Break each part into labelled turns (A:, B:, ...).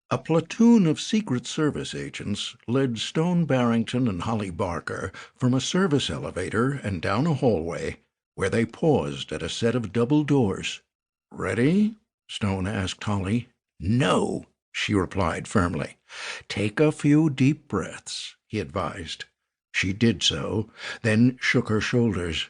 A: A platoon of Secret Service agents led Stone Barrington and Holly Barker from a service elevator and down a hallway where they paused at a set of double doors. "Ready?" Stone asked Holly. "No," she replied firmly. "Take a few deep breaths," he advised. She did so, then shook her shoulders.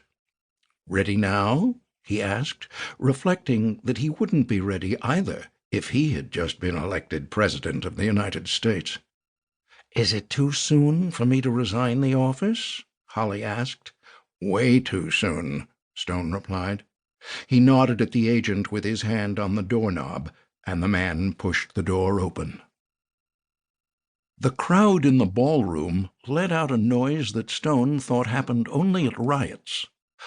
A: "Ready now?" he asked, reflecting that he wouldn't be ready either if he had just been elected President of the United States. "Is it too soon for me to resign the office?" Holly asked. "Way too soon," Stone replied. He nodded at the agent with his hand on the doorknob, and the man pushed the door open. The crowd in the ballroom let out a noise that Stone thought happened only at riots.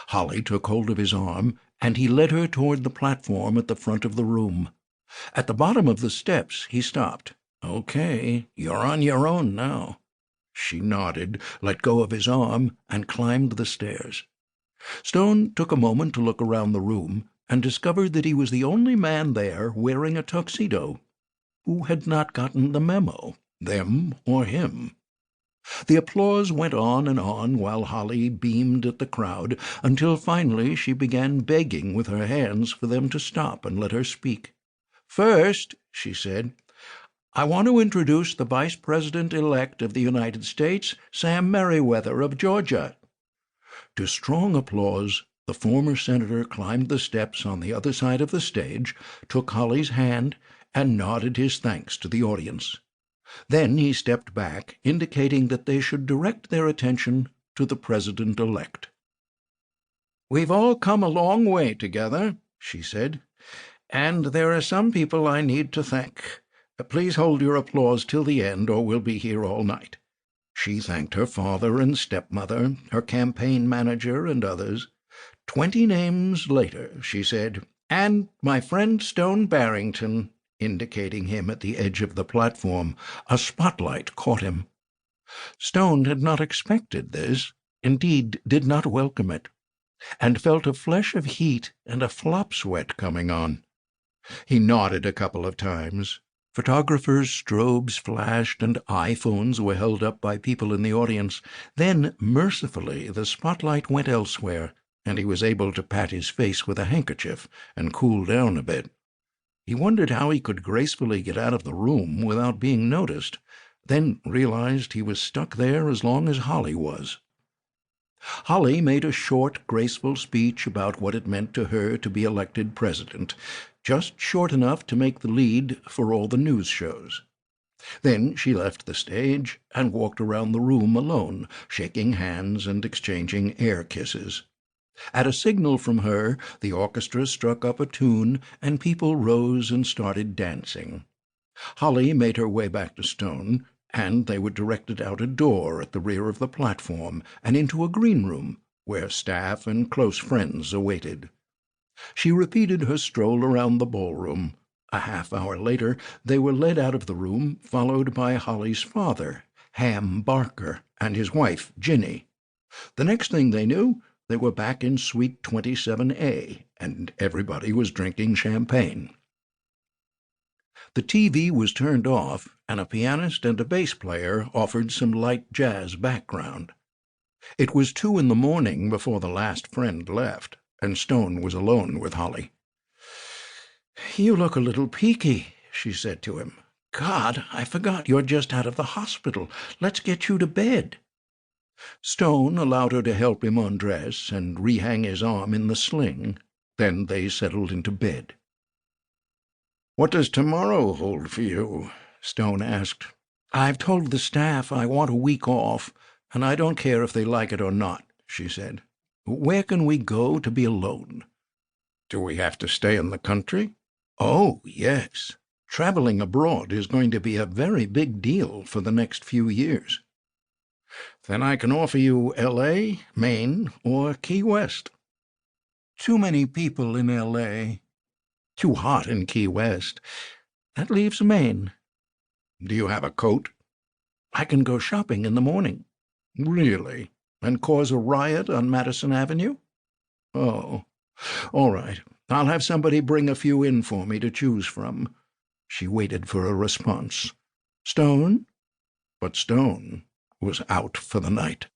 A: Holly took hold of his arm, and he led her toward the platform at the front of the room. At the bottom of the steps he stopped. "Okay, you're on your own now." She nodded, let go of his arm, and climbed the stairs. Stone took a moment to look around the room and discovered that he was the only man there wearing a tuxedo. Who had not gotten the memo, them or him? The applause went on and on while Holly beamed at the crowd, until finally she began begging with her hands for them to stop and let her speak. "First," she said, "I want to introduce the Vice President-elect of the United States, Sam Merriweather of Georgia." To strong applause, the former senator climbed the steps on the other side of the stage, took Holly's hand, and nodded his thanks to the audience. Then he stepped back, indicating that they should direct their attention to the President-elect. "We've all come a long way together," she said, "and there are some people I need to thank. Please hold your applause till the end, or we'll be here all night." She thanked her father and stepmother, her campaign manager, and others. 20 names later, she said, "And my friend Stone Barrington," indicating him at the edge of the platform. A spotlight caught him. Stone had not expected this, indeed did not welcome it, and felt a flush of heat and a flop sweat coming on. He nodded a couple of times. Photographers' strobes flashed, and iPhones were held up by people in the audience. Then, mercifully, the spotlight went elsewhere, and he was able to pat his face with a handkerchief and cool down a bit. He wondered how he could gracefully get out of the room without being noticed, then realized he was stuck there as long as Holly was. Holly made a short, graceful speech about what it meant to her to be elected president, just short enough to make the lead for all the news shows. Then she left the stage and walked around the room alone, shaking hands and exchanging air kisses. At a signal from her, the orchestra struck up a tune, and people rose and started dancing. Holly made her way back to Stone, and they were directed out a door at the rear of the platform and into a green room, where staff and close friends awaited. She repeated her stroll around the ballroom. A half-hour later, they were led out of the room, followed by Holly's father, Ham Barker, and his wife, Ginny. The next thing they knew, they were back in Suite 27A, and everybody was drinking champagne. The TV was turned off, and a pianist and a bass player offered some light jazz background. It was 2 in the morning before the last friend left, and Stone was alone with Holly. "You look a little peaky," she said to him. "God, I forgot you're just out of the hospital. Let's get you to bed." Stone allowed her to help him undress and rehang his arm in the sling. Then they settled into bed. "What does tomorrow hold for you?" Stone asked. "I've told the staff I want a week off, and I don't care if they like it or not," she said. "Where can we go to be alone?" "Do we have to stay in the country?" "Oh, yes. Traveling abroad is going to be a very big deal for the next few years." "Then I can offer you L.A., Maine, or Key West." "Too many people in L.A. Too hot in Key West. That leaves Maine." "Do you have a coat?" "I can go shopping in the morning." "Really? And cause a riot on Madison Avenue?" "Oh, all right. I'll have somebody bring a few in for me to choose from." She waited for a response. "Stone?" But Stone was out for the night.